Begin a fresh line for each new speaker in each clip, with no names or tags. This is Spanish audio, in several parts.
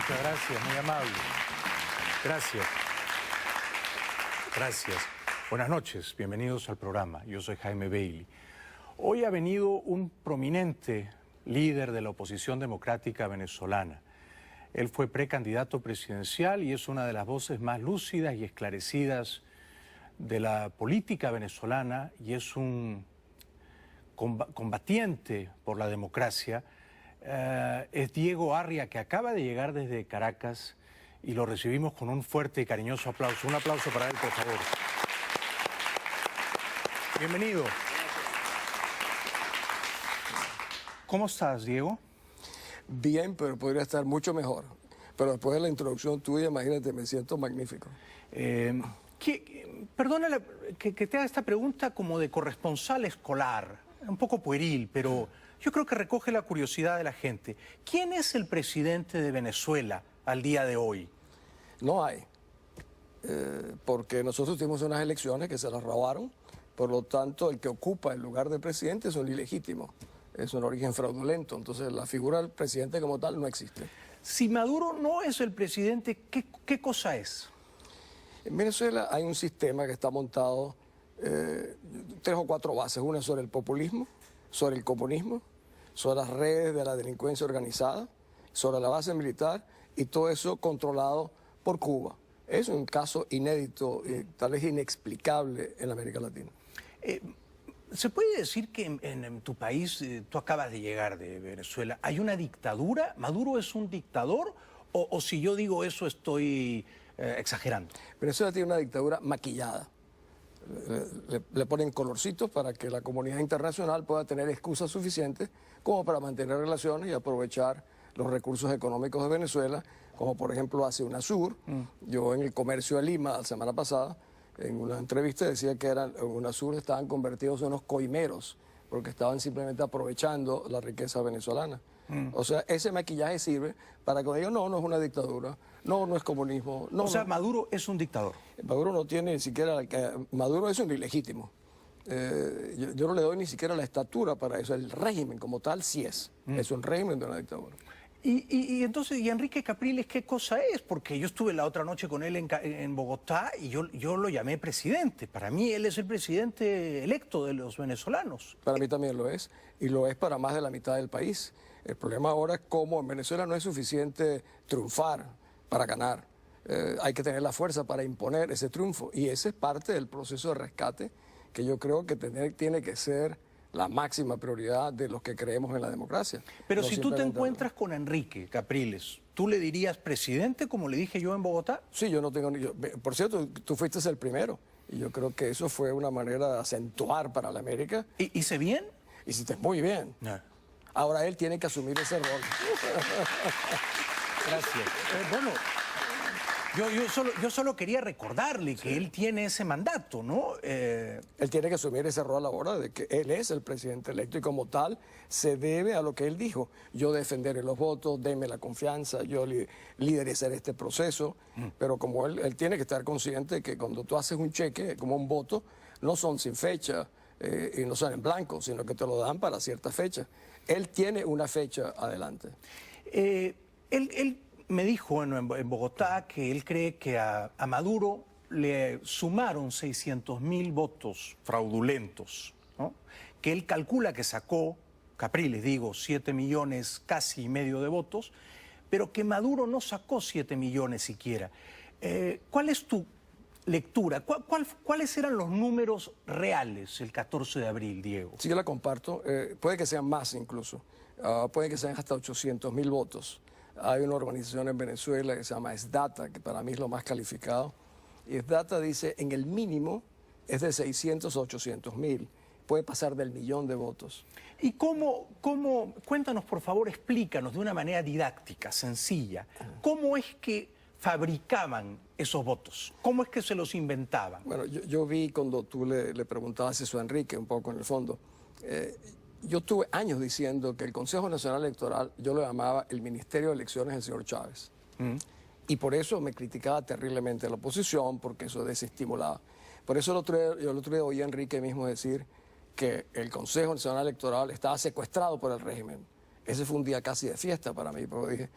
Muchas gracias, muy amable. Gracias. Gracias. Buenas noches, bienvenidos al programa. Yo soy Jaime Bailey. Hoy ha venido un prominente líder de la oposición democrática venezolana. Él fue precandidato presidencial y es una de las voces más lúcidas y esclarecidas de la política venezolana y es un combatiente por la democracia. Es Diego Arria, que acaba de llegar desde Caracas y lo recibimos con un fuerte y cariñoso aplauso. Un aplauso para él, por favor. Bienvenido. ¿Cómo estás, Diego?
Bien, pero podría estar mucho mejor. Pero después de la introducción tuya, imagínate, me siento magnífico.
Perdona que te haga esta pregunta como de corresponsal escolar, un poco pueril, pero yo creo que recoge la curiosidad de la gente. ¿Quién es el presidente de Venezuela al día de hoy?
No hay. Porque nosotros tuvimos unas elecciones que se las robaron. Por lo tanto, el que ocupa el lugar de presidente es un ilegítimo. Es un origen fraudulento. Entonces, la figura del presidente como tal no existe.
Si Maduro no es el presidente, ¿qué cosa es?
En Venezuela hay un sistema que está montado, 3 o 4 bases. Una sobre el populismo, sobre el comunismo, sobre las redes de la delincuencia organizada, sobre la base militar y todo eso controlado por Cuba. Es un caso inédito y tal vez inexplicable en América Latina.
¿Se puede decir que en tu país, tú acabas de llegar de Venezuela, hay una dictadura? ¿Maduro es un dictador? ¿O si yo digo eso estoy exagerando?
Venezuela tiene una dictadura maquillada. Le ponen colorcitos para que la comunidad internacional pueda tener excusas suficientes como para mantener relaciones y aprovechar los recursos económicos de Venezuela, como por ejemplo hace UNASUR. Yo en el Comercio de Lima la semana pasada, en una entrevista decía que UNASUR estaban convertidos en unos coimeros, porque estaban simplemente aprovechando la riqueza venezolana. O sea, ese maquillaje sirve para que digan, no, no es una dictadura, no es comunismo. No,
o sea, Maduro es un dictador.
Maduro no tiene ni siquiera, Maduro es un ilegítimo. Yo no le doy ni siquiera la estatura para eso. El régimen como tal sí es un régimen de una dictadura.
Y entonces, ¿y Enrique Capriles qué cosa es? Porque yo estuve la otra noche con él en Bogotá y yo lo llamé presidente. Para mí él es el presidente electo de los venezolanos.
Para mí también lo es, y lo es para más de la mitad del país. El problema ahora es cómo en Venezuela no es suficiente triunfar para ganar. Hay que tener la fuerza para imponer ese triunfo, y ese es parte del proceso de rescate que yo creo que tiene que ser la máxima prioridad de los que creemos en la democracia.
Pero no, si tú te encuentras con Enrique Capriles, ¿tú le dirías presidente, como le dije yo en Bogotá?
Sí, yo no tengo ni... Por cierto, tú fuiste el primero, y yo creo que eso fue una manera de acentuar para la América.
¿Hice bien?
Hiciste muy bien.
No.
Ahora él tiene que asumir ese rol.
Gracias. Bueno, yo solo quería recordarle que él tiene ese mandato, ¿no?
Él tiene que asumir ese rol ahora de que él es el presidente electo y como tal se debe a lo que él dijo. Yo defenderé los votos, denme la confianza, yo liderizaré este proceso. Pero como él tiene que estar consciente que cuando tú haces un cheque, como un voto, no son sin fecha y no son en blanco, sino que te lo dan para cierta fecha. Él tiene una fecha adelante.
Él me dijo en Bogotá que él cree que a Maduro le sumaron 600.000 votos fraudulentos, ¿no? Que él calcula que sacó, Capriles digo, 7 millones casi y medio de votos, pero que Maduro no sacó 7 millones siquiera. ¿Cuál es tu lectura? ¿Cuáles eran los números reales el 14 de abril, Diego?
Sí, yo la comparto. Puede que sean más incluso. Puede que sean hasta 800.000 votos. Hay una organización en Venezuela que se llama SDATA, que para mí es lo más calificado. Y SDATA dice, en el mínimo es de 600 a 800.000. Puede pasar del 1.000.000 de votos.
¿Y cuéntanos por favor, explícanos de una manera didáctica, sencilla, cómo es que fabricaban esos votos? ¿Cómo es que se los inventaban?
Bueno, yo vi cuando tú le preguntabas eso a Enrique, un poco en el fondo. Yo tuve años diciendo que el Consejo Nacional Electoral, yo lo llamaba el Ministerio de Elecciones del señor Chávez. Y por eso me criticaba terriblemente la oposición, porque eso desestimulaba. Por eso el otro día oí a Enrique mismo decir que el Consejo Nacional Electoral estaba secuestrado por el régimen. Ese fue un día casi de fiesta para mí, porque dije,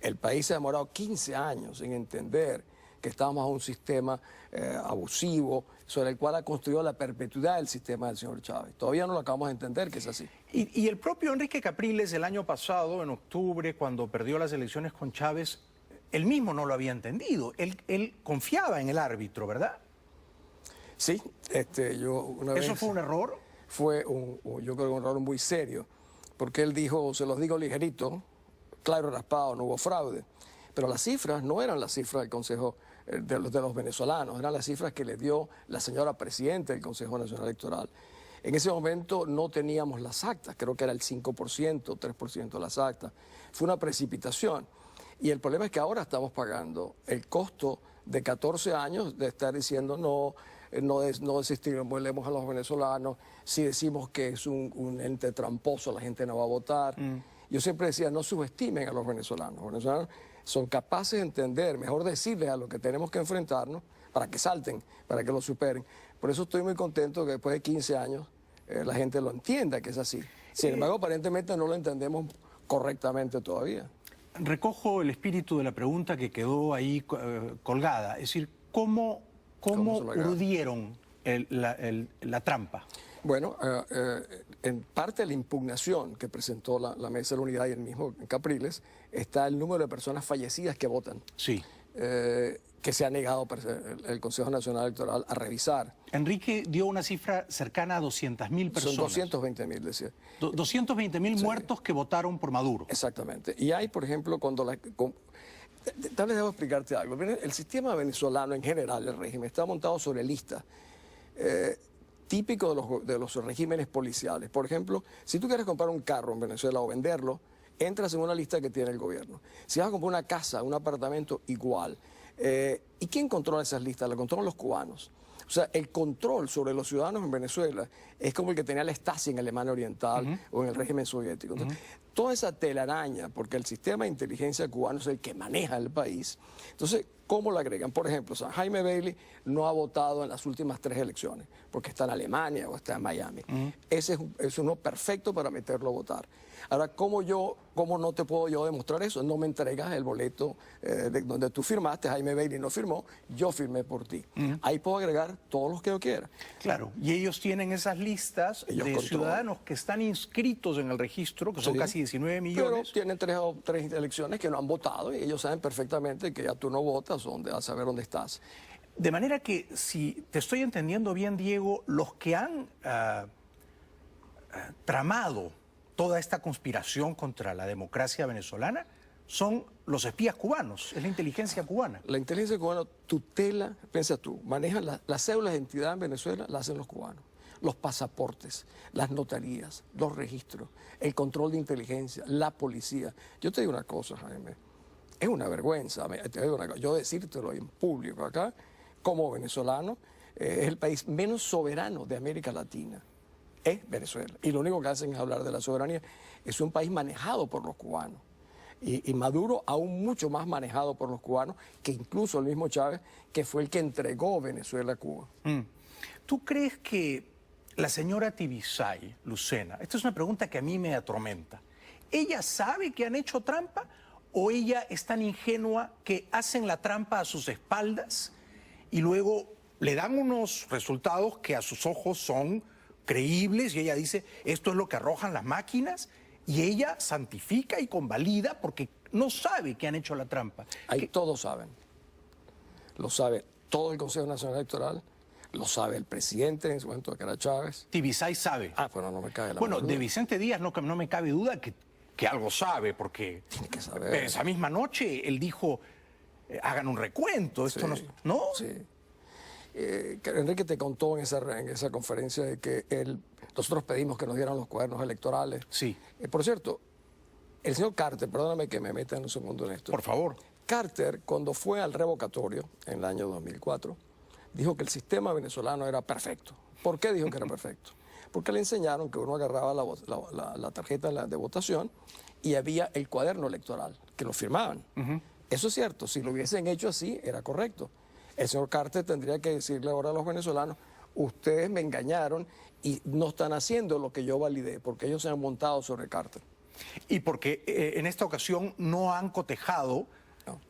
El país se ha demorado 15 años en entender que estamos a un sistema abusivo sobre el cual ha construido la perpetuidad del sistema del señor Chávez. Todavía no lo acabamos de entender que es así.
Y el propio Enrique Capriles el año pasado, en octubre, cuando perdió las elecciones con Chávez, él mismo no lo había entendido. Él confiaba en el árbitro, ¿verdad?
Sí, yo una vez...
¿Eso fue un error?
Fue yo creo que un error muy serio, porque él dijo, se los digo ligerito, claro raspado, no hubo fraude. Pero las cifras no eran las cifras del Consejo de los venezolanos, eran las cifras que le dio la señora presidenta del Consejo Nacional Electoral. En ese momento no teníamos las actas, creo que era el 5%, 3% de las actas. Fue una precipitación. Y el problema es que ahora estamos pagando el costo de 14 años de estar diciendo no desestimulemos a los venezolanos, si decimos que es un ente tramposo la gente no va a votar. Yo siempre decía, no subestimen a los venezolanos. Los venezolanos son capaces de entender, mejor decirles a lo que tenemos que enfrentarnos para que salten, para que lo superen. Por eso estoy muy contento que después de 15 años la gente lo entienda que es así. Sin embargo, aparentemente no lo entendemos correctamente todavía.
Recojo el espíritu de la pregunta que quedó ahí colgada. Es decir, ¿cómo urdieron la trampa?
Bueno, en parte de la impugnación que presentó la Mesa de la Unidad y el mismo Capriles está el número de personas fallecidas que votan.
Sí.
Que se ha negado el Consejo Nacional Electoral a revisar.
Enrique dio una cifra cercana a 200.000 personas.
Son 220.000, decía.
220.000 muertos que votaron por Maduro.
Exactamente. Y hay, por ejemplo, cuando tal vez debo explicarte algo. El sistema venezolano en general, el régimen, está montado sobre listas típico de los regímenes policiales. Por ejemplo, si tú quieres comprar un carro en Venezuela o venderlo, entras en una lista que tiene el gobierno. Si vas a comprar una casa, un apartamento, igual. ¿Y quién controla esas listas? La controlan los cubanos. O sea, el control sobre los ciudadanos en Venezuela es como el que tenía la Stasi en Alemania Oriental o en el régimen soviético. Entonces, toda esa telaraña, porque el sistema de inteligencia cubano es el que maneja el país. Entonces, ¿cómo lo agregan? Por ejemplo, San Jaime Bailey no ha votado en las últimas 3 elecciones, porque está en Alemania o está en Miami. Ese es uno perfecto para meterlo a votar. Ahora, ¿cómo no te puedo yo demostrar eso? No me entregas el boleto donde tú firmaste, Jaime Bailey no firmó, yo firmé por ti. Ahí puedo agregar todos los que yo quiera.
Claro, y ellos tienen esas listas de ciudadanos que están inscritos en el registro, que son casi 19 millones.
Pero tienen tres elecciones que no han votado y ellos saben perfectamente que ya tú no votas, a saber dónde estás.
De manera que, si te estoy entendiendo bien, Diego, los que han tramado toda esta conspiración contra la democracia venezolana son los espías cubanos, es la inteligencia cubana.
La inteligencia cubana tutela, piensa tú, maneja las cédulas de identidad en Venezuela, las hacen los cubanos. Los pasaportes, las notarías, los registros, el control de inteligencia, la policía. Yo te digo una cosa, Jaime, es una vergüenza, yo decírtelo en público acá, como venezolano, es el país menos soberano de América Latina. Es Venezuela. Y lo único que hacen es hablar de la soberanía. Es un país manejado por los cubanos. Y Maduro aún mucho más manejado por los cubanos que incluso el mismo Chávez, que fue el que entregó Venezuela a Cuba.
¿Tú crees que la señora Tibisay, Lucena, esta es una pregunta que a mí me atormenta, ¿ella sabe que han hecho trampa o ella es tan ingenua que hacen la trampa a sus espaldas y luego le dan unos resultados que a sus ojos son creíbles y ella dice, esto es lo que arrojan las máquinas, y ella santifica y convalida porque no sabe que han hecho la trampa?
Ahí todos saben. Lo sabe todo el Consejo Nacional Electoral, lo sabe el presidente en ese momento, que era Chávez.
Tibisay sabe.
Bueno, no me cabe la
Bueno,
duda.
de Vicente Díaz no me cabe duda que algo sabe, porque
tiene que saber.
Esa misma noche él dijo, hagan un recuento, esto ¿no?
Sí. Enrique te contó en esa conferencia de que nosotros pedimos que nos dieran los cuadernos electorales.
Sí.
Por cierto, el señor Carter, perdóname que me meta en un segundo en esto.
Por favor.
Carter, cuando fue al revocatorio en el año 2004, dijo que el sistema venezolano era perfecto. ¿Por qué dijo que era perfecto? Porque le enseñaron que uno agarraba la tarjeta de votación y había el cuaderno electoral, que lo firmaban. Eso es cierto, si lo hubiesen hecho así, era correcto. El señor Carter tendría que decirle ahora a los venezolanos, ustedes me engañaron y no están haciendo lo que yo validé, porque ellos se han montado sobre Carter.
Y porque en esta ocasión no han cotejado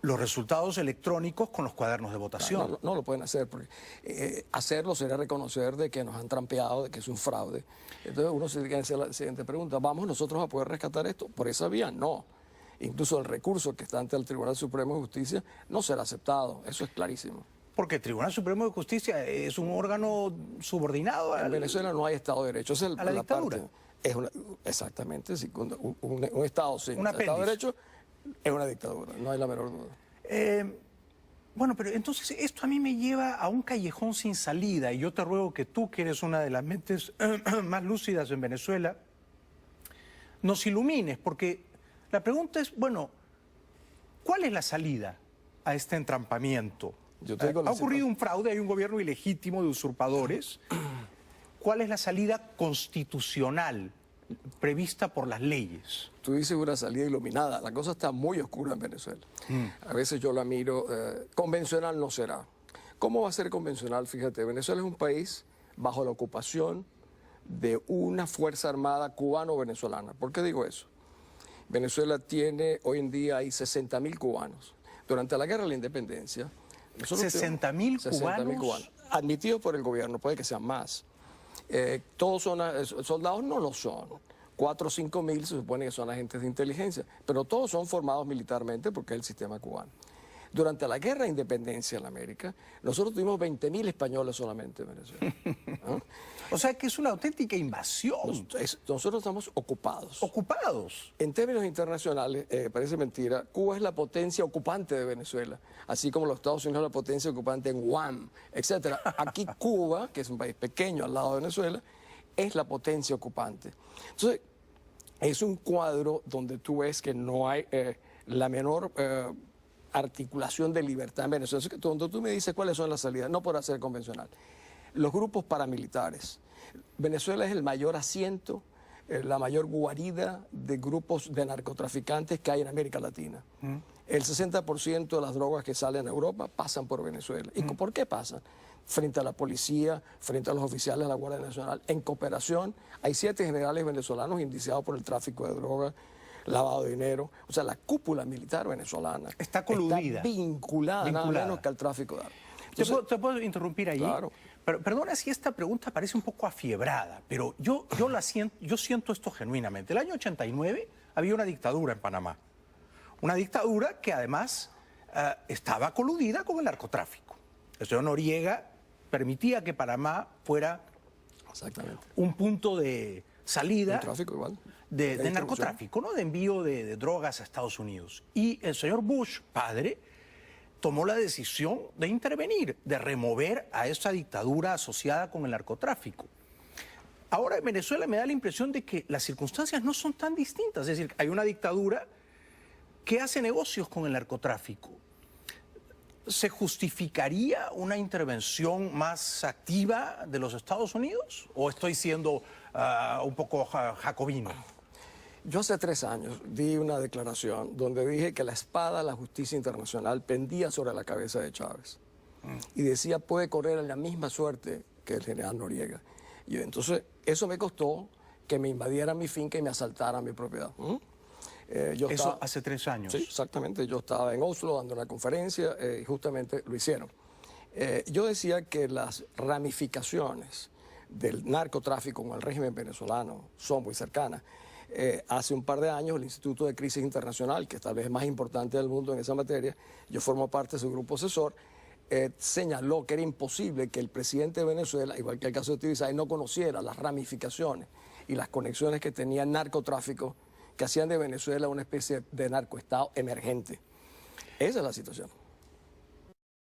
los resultados electrónicos con los cuadernos de votación.
No lo pueden hacer, porque hacerlo sería reconocer de que nos han trampeado, de que es un fraude. Entonces uno se tiene que hacer la siguiente pregunta: ¿vamos nosotros a poder rescatar esto? Por esa vía, no. Incluso el recurso que está ante el Tribunal Supremo de Justicia no será aceptado, eso es clarísimo.
Porque el Tribunal Supremo de Justicia es un órgano subordinado
En Venezuela no hay Estado de Derecho. Esa es
a la dictadura.
Exactamente, sí, un Estado sin
Un
Estado de
apéndice.
Derecho es una dictadura, no hay la menor duda.
Bueno, pero entonces esto a mí me lleva a un callejón sin salida y yo te ruego que tú, que eres una de las mentes más lúcidas en Venezuela, nos ilumines, porque la pregunta es, bueno, ¿cuál es la salida a este entrampamiento?
Yo te digo
Ha ocurrido un fraude, hay un gobierno ilegítimo de usurpadores. ¿Cuál es la salida constitucional prevista por las leyes?
Tú dices una salida iluminada. La cosa está muy oscura en Venezuela. A veces yo la miro. Convencional no será. ¿Cómo va a ser convencional? Fíjate, Venezuela es un país bajo la ocupación de una fuerza armada cubano-venezolana. ¿Por qué digo eso? Venezuela tiene, hoy en día hay 60.000 cubanos. Durante la guerra de la independencia...
60.000
cubanos. Admitidos por el gobierno, puede que sean más. Todos son soldados, no lo son. 4 o 5 mil se supone que son agentes de inteligencia, pero todos son formados militarmente porque es el sistema cubano. Durante la guerra de independencia en América, nosotros tuvimos 20.000 españoles solamente en Venezuela.
O sea que es una auténtica invasión.
Nosotros estamos ocupados.
Ocupados.
En términos internacionales, parece mentira, Cuba es la potencia ocupante de Venezuela, así como los Estados Unidos es la potencia ocupante en Guam, etc. Aquí Cuba, que es un país pequeño al lado de Venezuela, es la potencia ocupante. Entonces, es un cuadro donde tú ves que no hay la menor articulación de libertad en Venezuela. Entonces, cuando tú me dices cuáles son las salidas, no podrá ser convencional. Los grupos paramilitares. Venezuela es el mayor asiento, la mayor guarida de grupos de narcotraficantes que hay en América Latina. El 60% de las drogas que salen a Europa pasan por Venezuela. ¿Y por qué pasan? Frente a la policía, frente a los oficiales de la Guardia Nacional, en cooperación. Hay 7 generales venezolanos indiciados por el tráfico de drogas, lavado de dinero. O sea, la cúpula militar venezolana
está coludida.
Está vinculada nada menos que al tráfico de armas. Entonces,
¿Te puedo interrumpir ahí?
Claro.
Pero, perdona si esta pregunta parece un poco afiebrada, pero yo siento esto genuinamente. El año 89 había una dictadura en Panamá. Una dictadura que además estaba coludida con el narcotráfico. El señor Noriega permitía que Panamá fuera un punto de salida
tráfico igual.
de narcotráfico, ¿no? De envío de drogas a Estados Unidos. Y el señor Bush, padre, tomó la decisión de intervenir, de remover a esa dictadura asociada con el narcotráfico. Ahora en Venezuela me da la impresión de que las circunstancias no son tan distintas. Es decir, hay una dictadura que hace negocios con el narcotráfico. ¿Se justificaría una intervención más activa de los Estados Unidos? ¿O estoy siendo un poco jacobino?
Yo hace 3 años di una declaración donde dije que la espada de la justicia internacional pendía sobre la cabeza de Chávez. Y decía, puede correr en la misma suerte que el general Noriega. Y entonces, eso me costó que me invadieran mi finca y me asaltaran mi propiedad.
Eso hace 3 años.
Sí, exactamente. Yo estaba en Oslo dando una conferencia y justamente lo hicieron. Yo decía que las ramificaciones del narcotráfico con el régimen venezolano son muy cercanas. Hace un par de años el Instituto de Crisis Internacional, que tal vez es más importante del mundo en esa materia, yo formo parte de su grupo asesor, señaló que era imposible que el presidente de Venezuela, igual que el caso de Tibisay, no conociera las ramificaciones y las conexiones que tenía el narcotráfico que hacían de Venezuela una especie de narcoestado emergente. Esa es la situación.